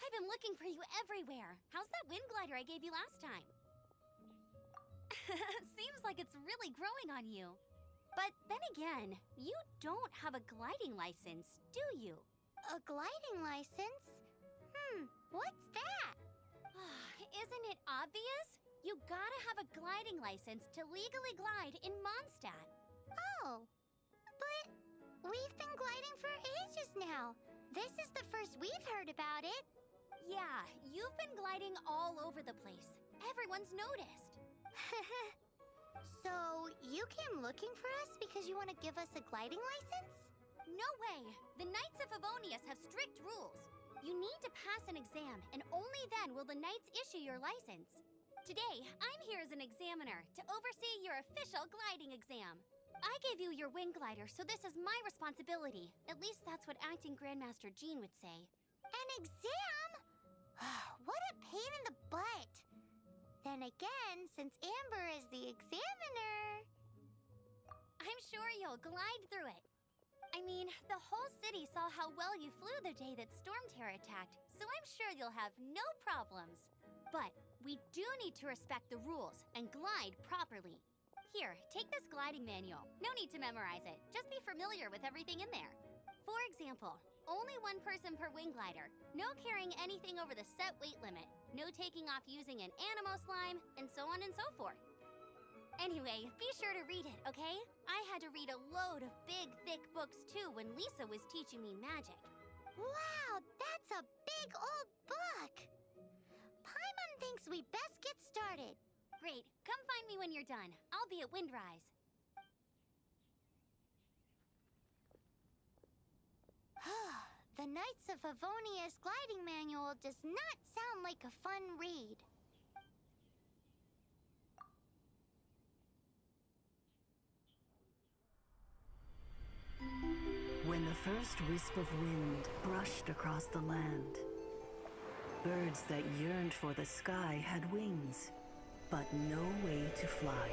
I've been looking for you everywhere. How's that wind glider I gave you last time? Seems like it's really growing on you. But then again, you don't have a gliding license, do you? A gliding license? What's that? Isn't it obvious? You gotta have a gliding license to legally glide in Mondstadt. Oh, but we've been gliding for ages now. This is the first we've heard about it. Yeah, you've been gliding all over the place. Everyone's noticed. So, you came looking for us because you want to give us a gliding license? No way! The Knights of Favonius have strict rules. You need to pass an exam, and only then will the Knights issue your license. Today, I'm here as an examiner to oversee your official gliding exam. I gave you your wing glider, so this is my responsibility. At least that's what Acting Grandmaster Jean would say. An exam? What a pain in the butt! Then again, since Amber is the examiner... I'm sure you'll glide through it. I mean, the whole city saw how well you flew the day that Storm Terror attacked, so I'm sure you'll have no problems. But we do need to respect the rules and glide properly. Here, take this gliding manual. No need to memorize it. Just be familiar with everything in there. For example, only one person per wing glider. No carrying anything over the set weight limit. No taking off using an animo slime, and so on and so forth. Anyway, be sure to read it, okay? I had to read a load of big, thick books too when Lisa was teaching me magic. Wow, that's a big old book! Paimon thinks we best get started. Great, come find me when you're done. I'll be at Windrise. The Knights of Favonius gliding manual does not sound like a fun read. When the first wisp of wind brushed across the land, birds that yearned for the sky had wings, but no way to fly.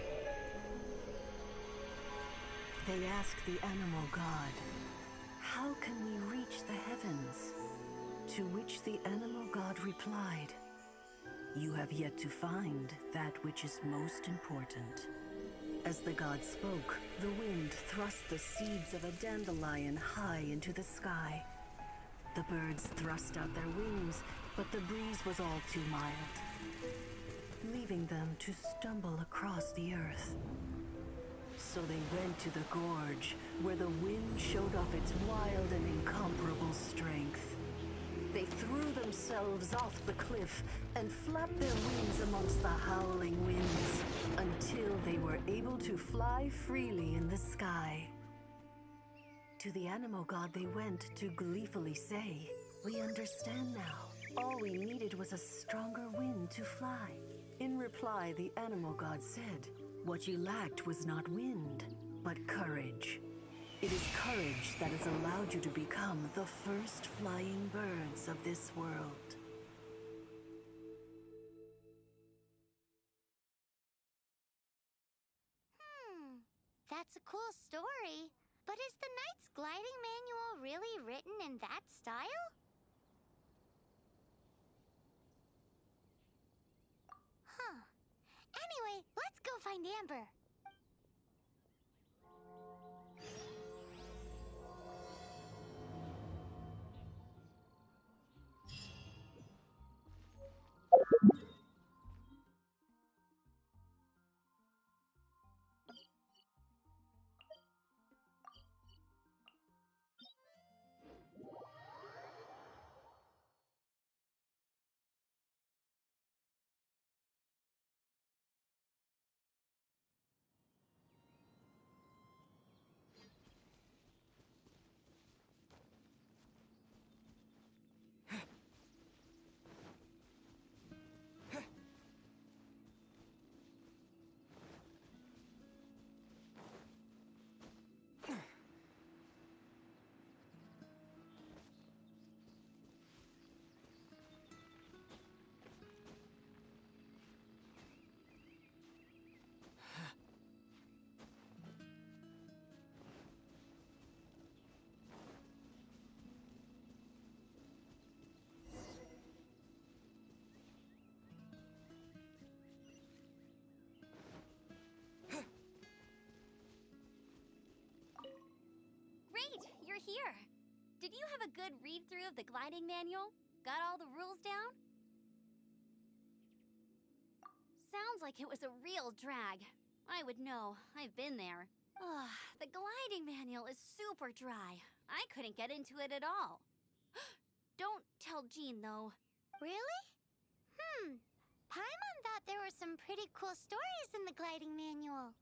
They asked the animal god, "How can we reach the heavens?" To which the animal god replied, "You have yet to find that which is most important." As the god spoke, the wind thrust the seeds of a dandelion high into the sky. The birds thrust out their wings, but the breeze was all too mild, leaving them to stumble across the earth. So they went to the gorge, where the wind showed off its wild and incomparable strength. They threw themselves off the cliff and flapped their wings amongst the howling winds until they were able to fly freely in the sky. To the animal god they went to gleefully say, "We understand now. All we needed was a stronger wind to fly." In reply, the animal god said, "What you lacked was not wind, but courage. It is courage that has allowed you to become the first flying birds of this world." That's a cool story. But is the Knight's gliding manual really written in that style? Anyway, let's go find Amber. here. Did you have a good read-through of the gliding manual? Got all the rules down? Sounds like it was a real drag. I would know. I've been there. Ugh, the gliding manual is super dry. I couldn't get into it at all. Don't tell Jean, though. Really? Paimon thought there were some pretty cool stories in the gliding manual.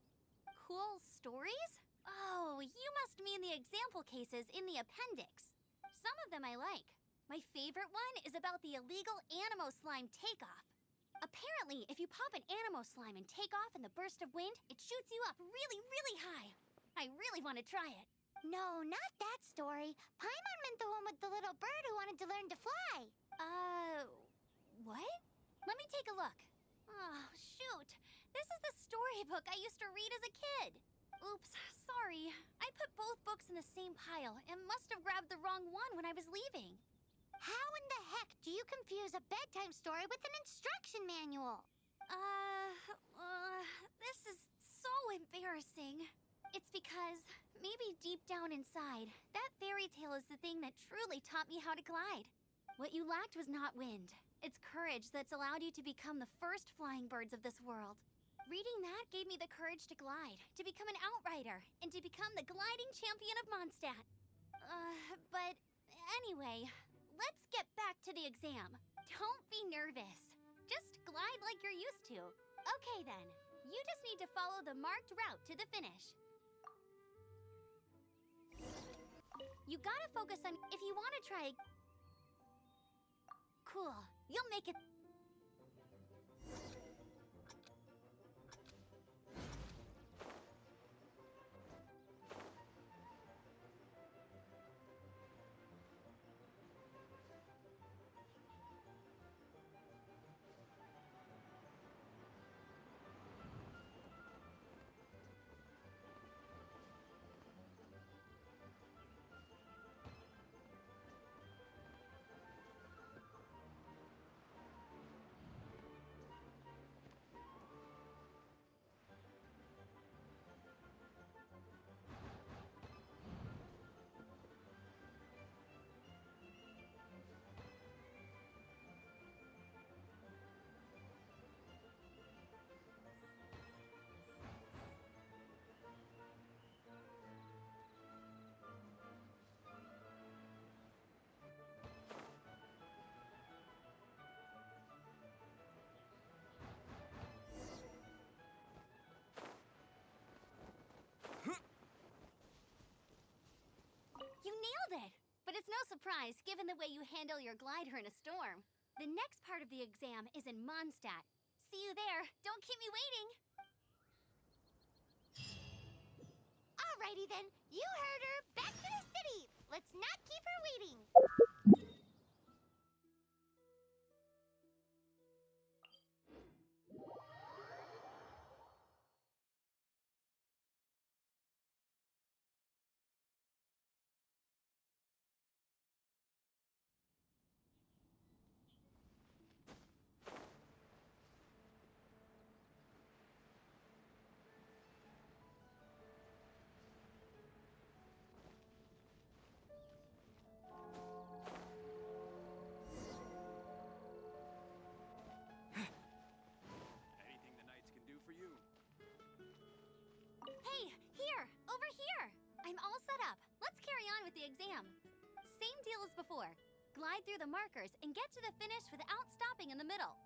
Cool stories? Oh, you must mean the example cases in the appendix. Some of them I like. My favorite one is about the illegal Animo slime takeoff. Apparently, if you pop an Animo slime and take off in the burst of wind, it shoots you up really, really high. I really want to try it. No, not that story. Paimon meant the one with the little bird who wanted to learn to fly. What? Let me take a look. Oh, shoot. This is the storybook I used to read as a kid. Oops, sorry. I put both books in the same pile and must have grabbed the wrong one when I was leaving. How in the heck do you confuse a bedtime story with an instruction manual? This is so embarrassing. It's because maybe deep down inside, that fairy tale is the thing that truly taught me how to glide. What you lacked was not wind. It's courage that's allowed you to become the first flying birds of this world. Reading that gave me the courage to glide, to become an outrider, and to become the gliding champion of Mondstadt. But anyway, let's get back to the exam. Don't be nervous. Just glide like you're used to. Okay then, you just need to follow the marked route to the finish. You gotta focus on if you want to try. Cool, you'll make it. You nailed it! But it's no surprise, given the way you handle your glider in a storm. The next part of the exam is in Mondstadt. See you there. Don't keep me waiting. Alrighty then, you heard her. Back to the city. Let's not keep her waiting. Anything the knights can do for you? Hey, here! Over here! I'm all set up. Let's carry on with the exam. Same deal as before. Glide through the markers and get to the finish without stopping in the middle.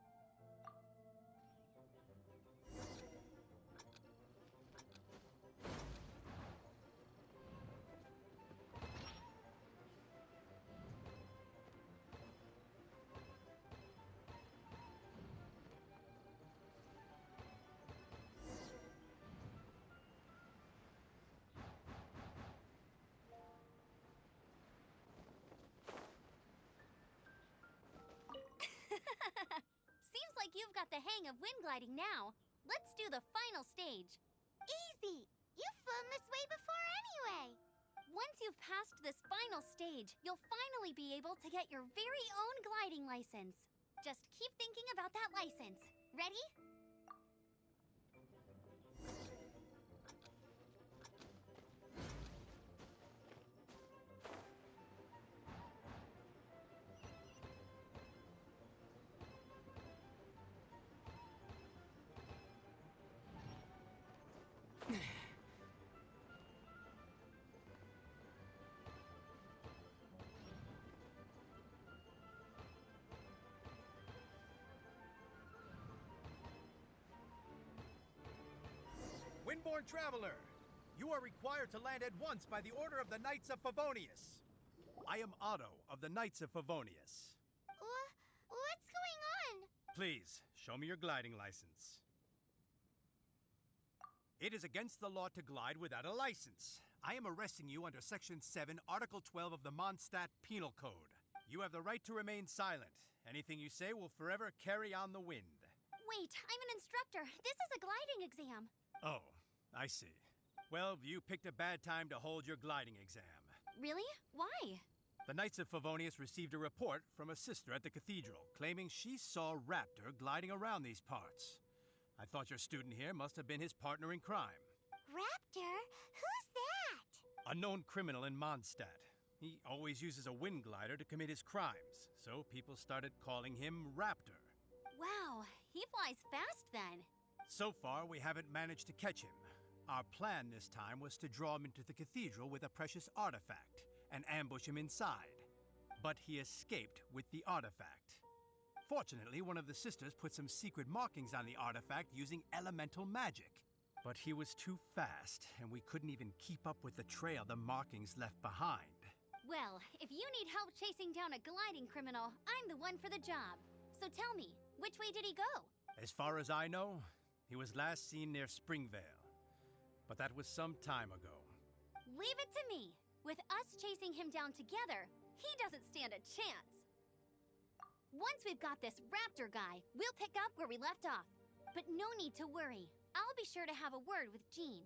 Seems like you've got the hang of wind gliding now. Let's do the final stage. Easy. You've flown this way before anyway. Once you've passed this final stage, you'll finally be able to get your very own gliding license. Just keep thinking about that license. Ready? Inborn traveler! You are required to land at once by the order of the Knights of Favonius. I am Otto of the Knights of Favonius. What's going on? Please, show me your gliding license. It is against the law to glide without a license. I am arresting you under Section 7, Article 12 of the Mondstadt Penal Code. You have the right to remain silent. Anything you say will forever carry on the wind. Wait, I'm an instructor. This is a gliding exam. Oh, I see. Well, you picked a bad time to hold your gliding exam. Really? Why? The Knights of Favonius received a report from a sister at the cathedral, claiming she saw Raptor gliding around these parts. I thought your student here must have been his partner in crime. Raptor? Who's that? A known criminal in Mondstadt. He always uses a wind glider to commit his crimes, so people started calling him Raptor. Wow, he flies fast then. So far, we haven't managed to catch him. Our plan this time was to draw him into the cathedral with a precious artifact and ambush him inside. But he escaped with the artifact. Fortunately, one of the sisters put some secret markings on the artifact using elemental magic. But he was too fast, and we couldn't even keep up with the trail the markings left behind. Well, if you need help chasing down a gliding criminal, I'm the one for the job. So tell me, which way did he go? As far as I know, he was last seen near Springvale. But that was some time ago. Leave it to me. With us chasing him down together, he doesn't stand a chance. Once we've got this Raptor guy, we'll pick up where we left off. But no need to worry. I'll be sure to have a word with Jean.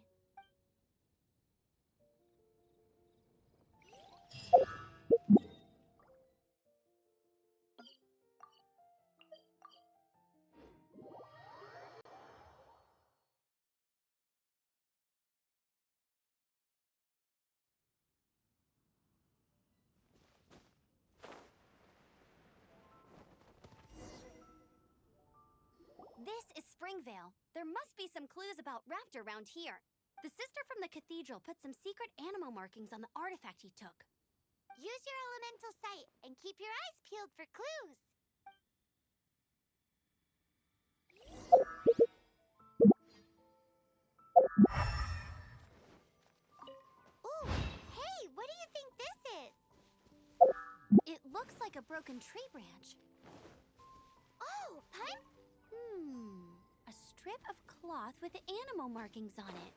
This is Springvale. There must be some clues about Raptor around here. The sister from the cathedral put some secret animal markings on the artifact he took. Use your elemental sight and keep your eyes peeled for clues. Ooh, hey, what do you think this is? It looks like a broken tree branch. Oh, Pun? A strip of cloth with animal markings on it.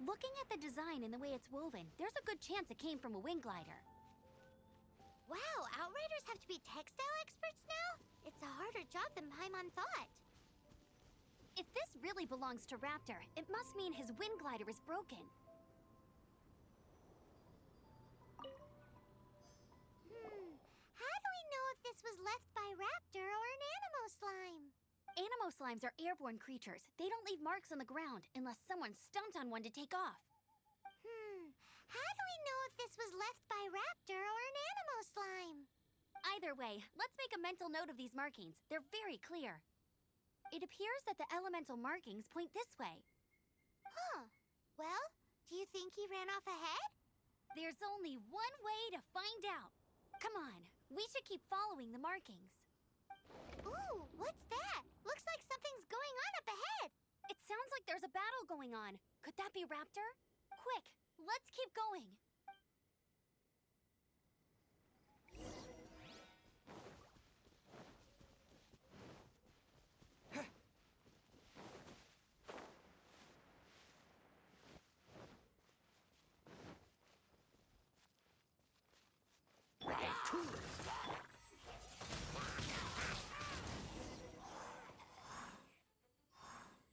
Looking at the design and the way it's woven, there's a good chance it came from a wind glider. Wow, Outriders have to be textile experts now? It's a harder job than Paimon thought. If this really belongs to Raptor, it must mean his wind glider is broken. How do we know if this was left by Raptor or an Animo slime? Animo slimes are airborne creatures. They don't leave marks on the ground unless someone stomped on one to take off. How do we know if this was left by Raptor or an Animo slime? Either way, let's make a mental note of these markings. They're very clear. It appears that the elemental markings point this way. Well, do you think he ran off ahead? There's only one way to find out. Come on, we should keep following the markings. Ooh, what's that? Looks like something's going on up ahead. It sounds like there's a battle going on. Could that be Raptor? Quick, let's keep going.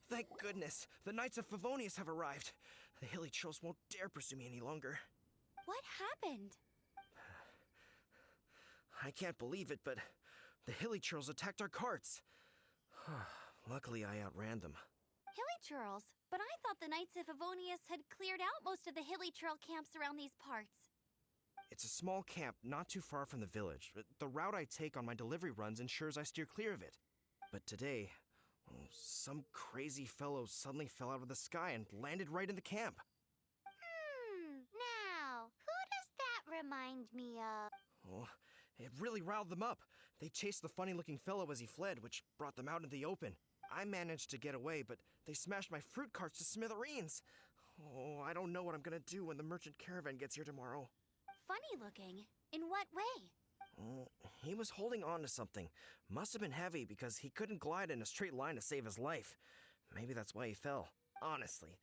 Thank goodness. The Knights of Favonius have arrived. The hilly trolls won't dare pursue me any longer. What happened? I can't believe it, but the hilly trolls attacked our carts. Luckily, I outran them. Hilly churls? But I thought the Knights of Favonius had cleared out most of the hilly churl camps around these parts. It's a small camp not too far from the village. The route I take on my delivery runs ensures I steer clear of it. But today, some crazy fellow suddenly fell out of the sky and landed right in the camp. Now, who does that remind me of? Oh, it really riled them up. They chased the funny-looking fellow as he fled, which brought them out in the open. I managed to get away, but they smashed my fruit carts to smithereens. Oh, I don't know what I'm gonna do when the merchant caravan gets here tomorrow. Funny looking. In what way? Oh, he was holding on to something. Must have been heavy because he couldn't glide in a straight line to save his life. Maybe that's why he fell. Honestly,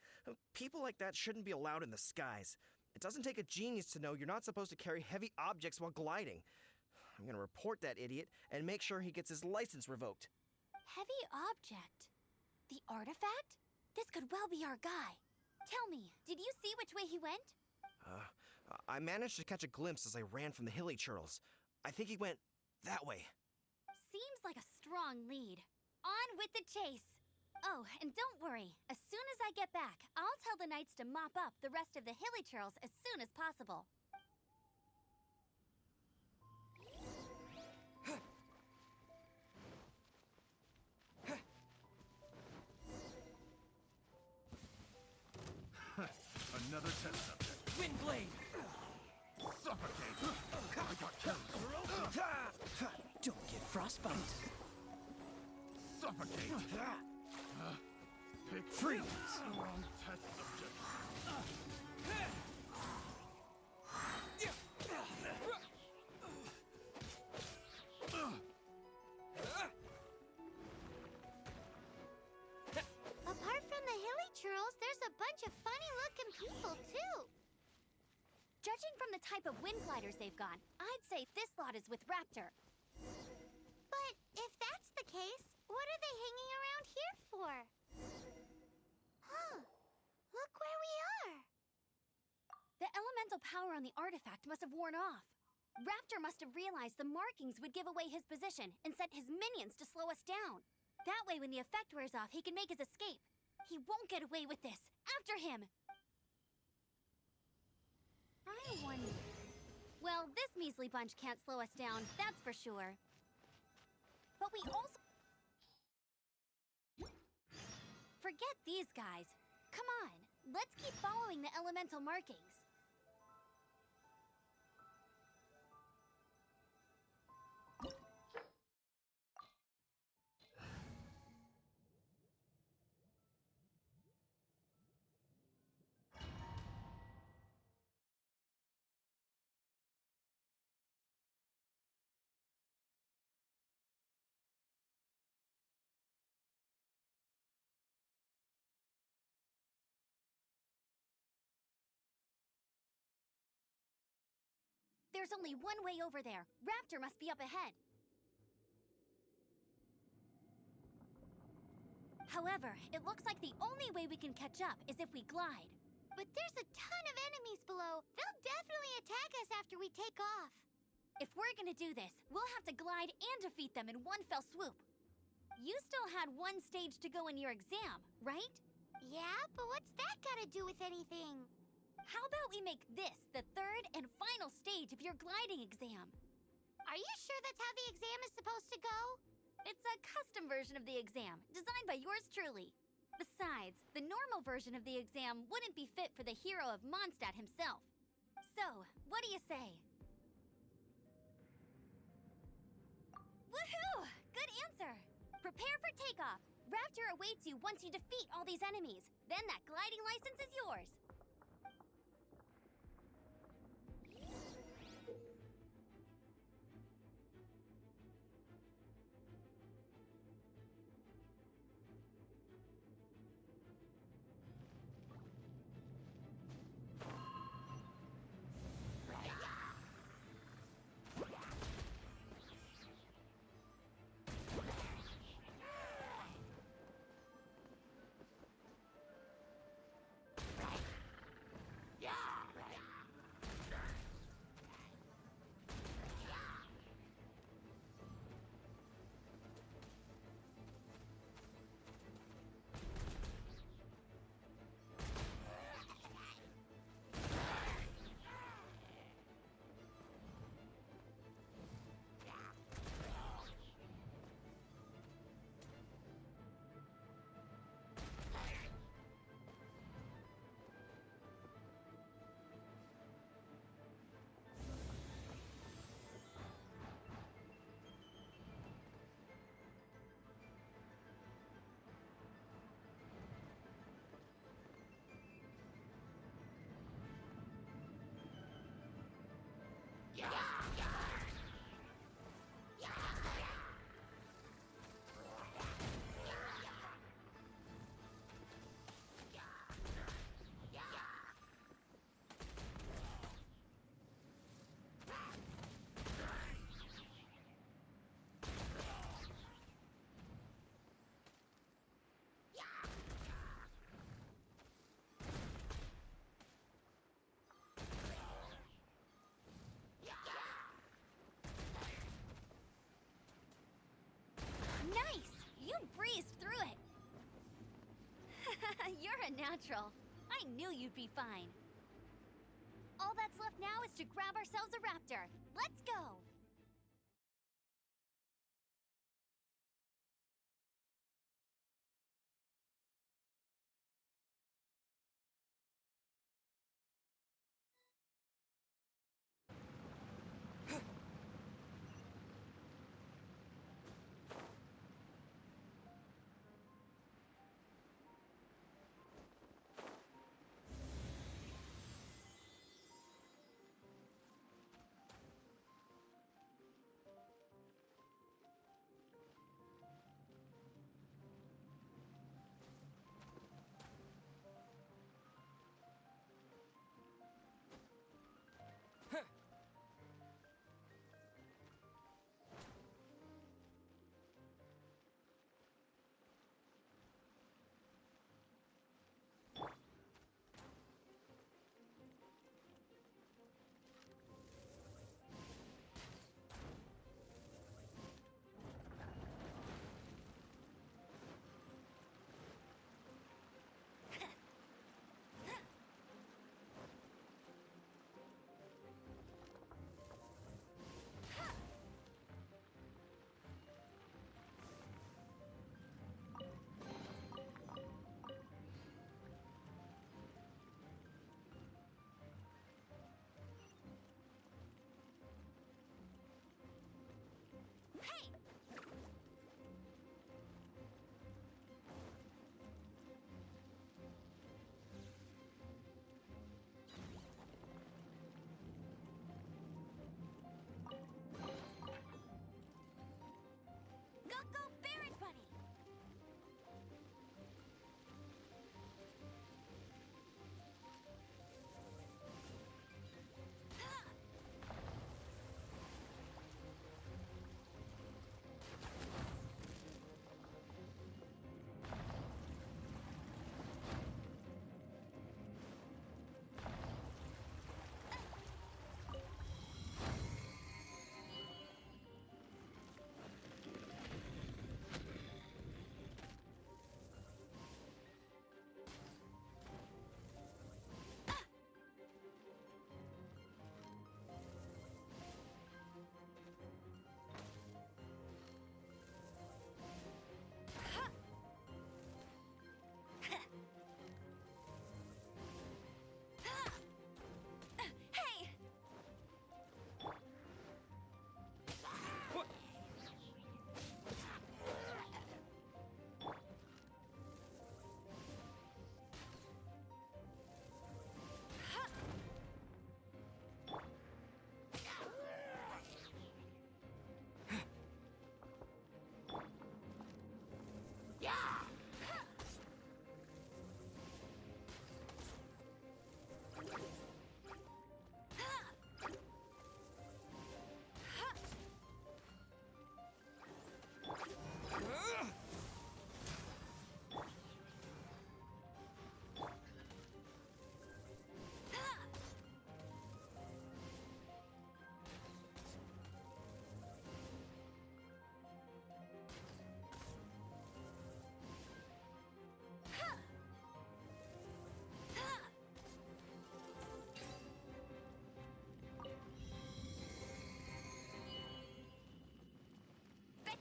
people like that shouldn't be allowed in the skies. It doesn't take a genius to know you're not supposed to carry heavy objects while gliding. I'm gonna report that idiot and make sure he gets his license revoked. Heavy object? The artifact? This could well be our guy. Tell me, did you see which way he went? I managed to catch a glimpse as I ran from the hilly churls. I think he went that way. Seems like a strong lead. On with the chase! Oh, and don't worry. As soon as I get back, I'll tell the knights to mop up the rest of the hilly churls as soon as possible. Another test subject. Windblade! Suffocate! I got killed. Don't get frostbite. Suffocate! Pick Freeze! wrong test subject. Apart from the hilly churls, there's a bunch of funny-looking people, too. Judging from the type of wind gliders they've got, I'd say this lot is with Raptor. But if that's the case, what are they hanging around here for? Huh. Look where we are. The elemental power on the artifact must have worn off. Raptor must have realized the markings would give away his position and sent his minions to slow us down. That way, when the effect wears off, he can make his escape. He won't get away with this. After him! I wonder... Well, this measly bunch can't slow us down, that's for sure. But we also... Forget these guys. Come on, let's keep following the elemental markings. There's only one way over there. Raptor must be up ahead. However, it looks like the only way we can catch up is if we glide. But there's a ton of enemies below. They'll definitely attack us after we take off. If we're gonna do this, we'll have to glide and defeat them in one fell swoop. You still had one stage to go in your exam, right? Yeah, but what's that gotta do with anything? How about we make this the third and final stage of your gliding exam? Are you sure that's how the exam is supposed to go? It's a custom version of the exam, designed by yours truly. Besides, the normal version of the exam wouldn't be fit for the hero of Mondstadt himself. So, what do you say? Woohoo! Good answer! Prepare for takeoff. Raptor awaits you once you defeat all these enemies. Then that gliding license is yours. natural. I knew you'd be fine. All that's left now is to grab ourselves a raptor. Let's go!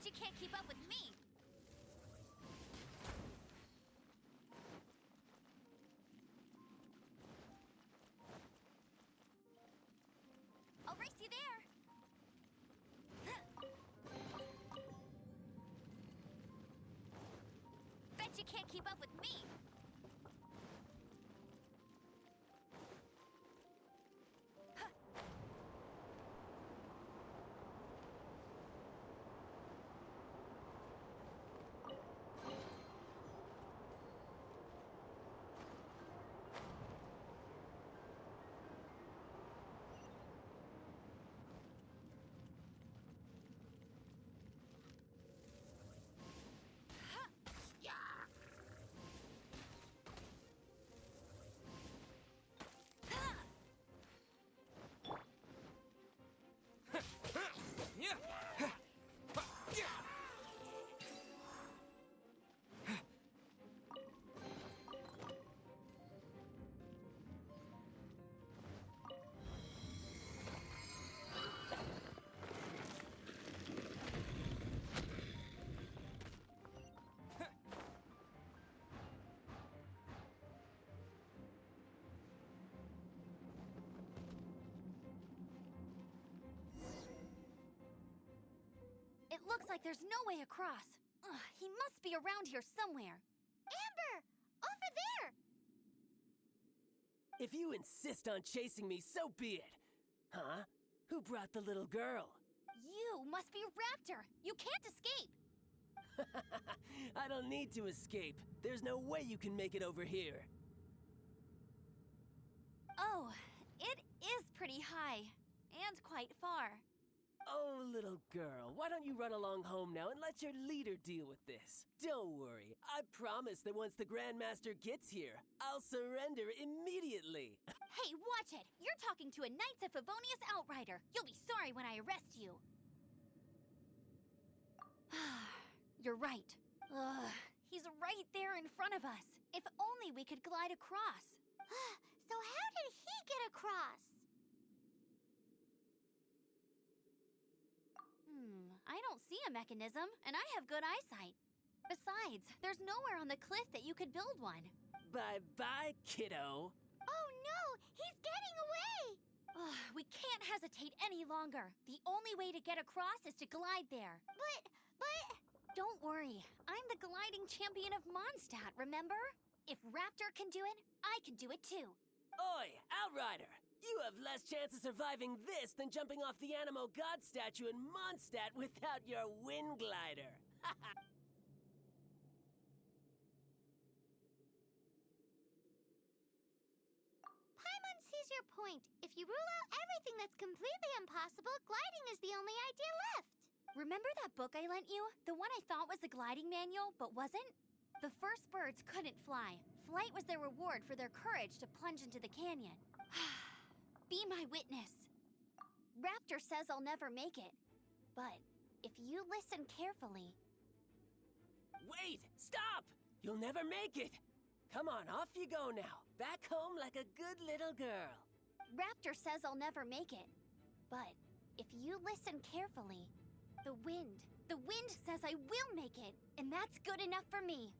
You can't keep up with me. I'll race you there. Bet you can't keep up with me. there's no way across. Ugh, he must be around here somewhere. Amber! Over there! If you insist on chasing me, so be it. Huh? Who brought the little girl? You must be Raptor. You can't escape. I don't need to escape. There's no way you can make it over here. Oh, it is pretty high. And quite far. Oh, little girl, why don't you run along home now and let your leader deal with this? Don't worry, I promise that once the Grandmaster gets here, I'll surrender immediately. Hey, watch it! You're talking to a Knights of Favonius outrider. You'll be sorry when I arrest you. You're right. Ugh, he's right there in front of us. If only we could glide across. So how did he get across? I don't see a mechanism, and I have good eyesight. Besides, there's nowhere on the cliff that you could build one. Bye-bye, kiddo. Oh no! He's getting away! Ugh, we can't hesitate any longer. The only way to get across is to glide there. But... Don't worry, I'm the gliding champion of Mondstadt, remember? If Raptor can do it, I can do it too. Oi, Outrider! You have less chance of surviving this than jumping off the Animo God statue in Mondstadt without your wind glider. Paimon sees your point. If you rule out everything that's completely impossible, gliding is the only idea left. Remember that book I lent you? The one I thought was the gliding manual, but wasn't? The first birds couldn't fly. Flight was their reward for their courage to plunge into the canyon. Be my witness. Raptor says I'll never make it. But if you listen carefully... Wait! Stop! You'll never make it! Come on, off you go now. Back home like a good little girl. Raptor says I'll never make it. But if you listen carefully, the wind says I will make it, and that's good enough for me.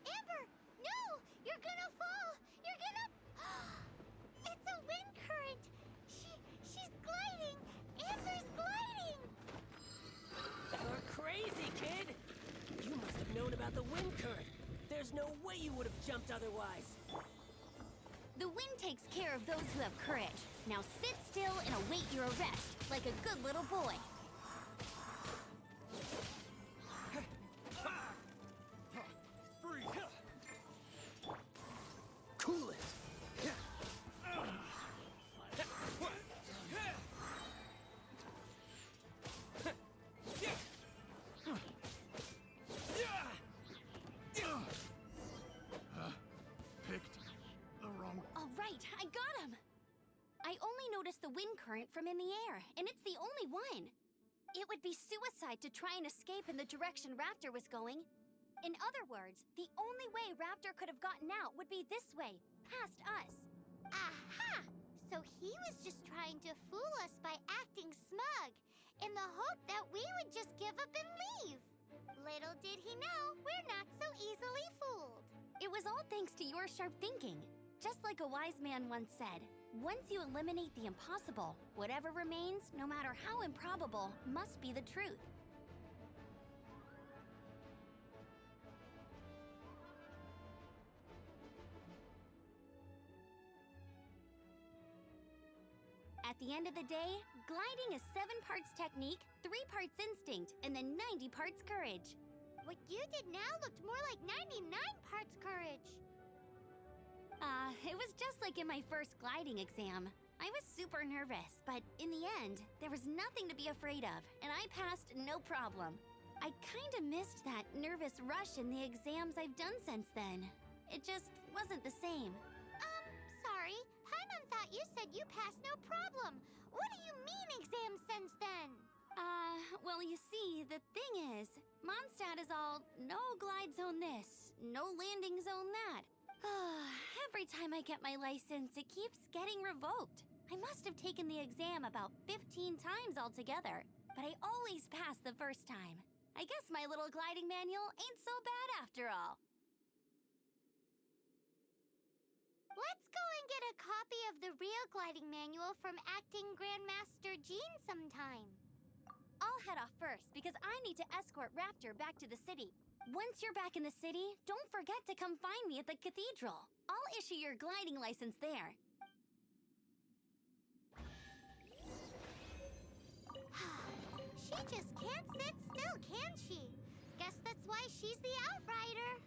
Amber! No! You're gonna fall! You're gonna... It's a wind current! She's gliding! Amber's gliding! You're crazy, kid! You must have known about the wind current. There's no way you would have jumped otherwise. The wind takes care of those who have courage. Now sit still and await your arrest, like a good little boy. Cool it! All right, I got him! I only noticed the wind current from in the air, and it's the only one. It would be suicide to try and escape in the direction Raptor was going. In other words, the only way Raptor could have gotten out would be this way, past us. Aha! So he was just trying to fool us by acting smug, in the hope that we would just give up and leave. Little did he know, we're not so easily fooled. It was all thanks to your sharp thinking. Just like a wise man once said, once you eliminate the impossible, whatever remains, no matter how improbable, must be the truth. At the end of the day, gliding is 7 parts technique, 3 parts instinct, and then 90 parts courage. What you did now looked more like 99 parts courage. It was just like in my first gliding exam. I was super nervous, but in the end, there was nothing to be afraid of, and I passed no problem. I kinda missed that nervous rush in the exams I've done since then. It just wasn't the same. Sorry. Paimon thought you said you passed no problem. What do you mean exam since then? Well, you see, the thing is, Mondstadt is all no glide zone this, no landing zone that. Every time I get my license, it keeps getting revoked. I must have taken the exam about 15 times altogether, but I always pass the first time. I guess my little gliding manual ain't so bad after all. Let's go and get a copy of the real gliding manual from Acting Grandmaster Jean sometime. I'll head off first because I need to escort Raptor back to the city. Once you're back in the city, don't forget to come find me at the cathedral. I'll issue your gliding license there. She just can't sit still, can she? Guess that's why she's the Outrider.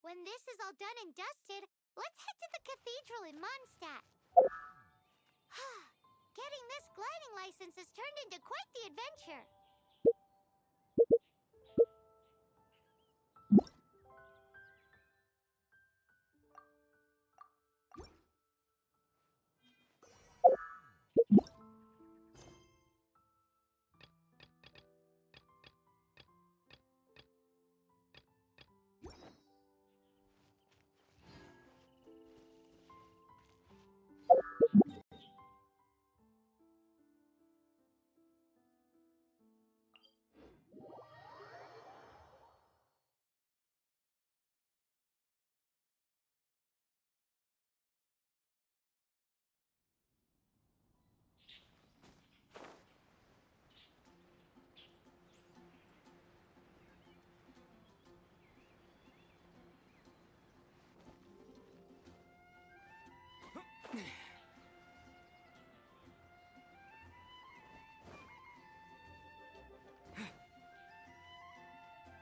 When this is all done and dusted, let's head to the cathedral in Mondstadt. Getting this gliding license has turned into quite the adventure.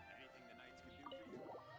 Anything the knights can do for you?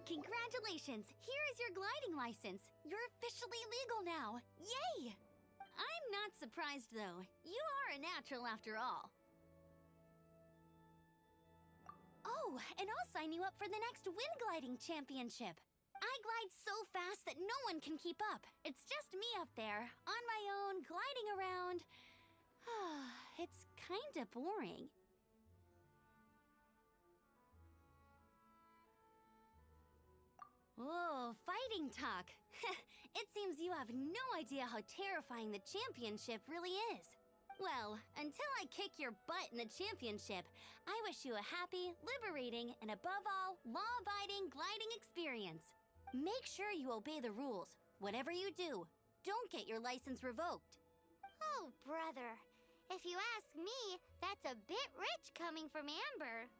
Congratulations! Here is your gliding license. You're officially legal now. Yay! I'm not surprised, though. You are a natural after all. Oh, and I'll sign you up for the next wind gliding championship. I glide so fast that no one can keep up. It's just me up there, on my own, gliding around. It's kinda boring. Oh, fighting talk. It seems you have no idea how terrifying the championship really is. Well, until I kick your butt in the championship, I wish you a happy, liberating, and above all, law-abiding gliding experience. Make sure you obey the rules. Whatever you do, don't get your license revoked. Oh, brother. If you ask me, that's a bit rich coming from Amber.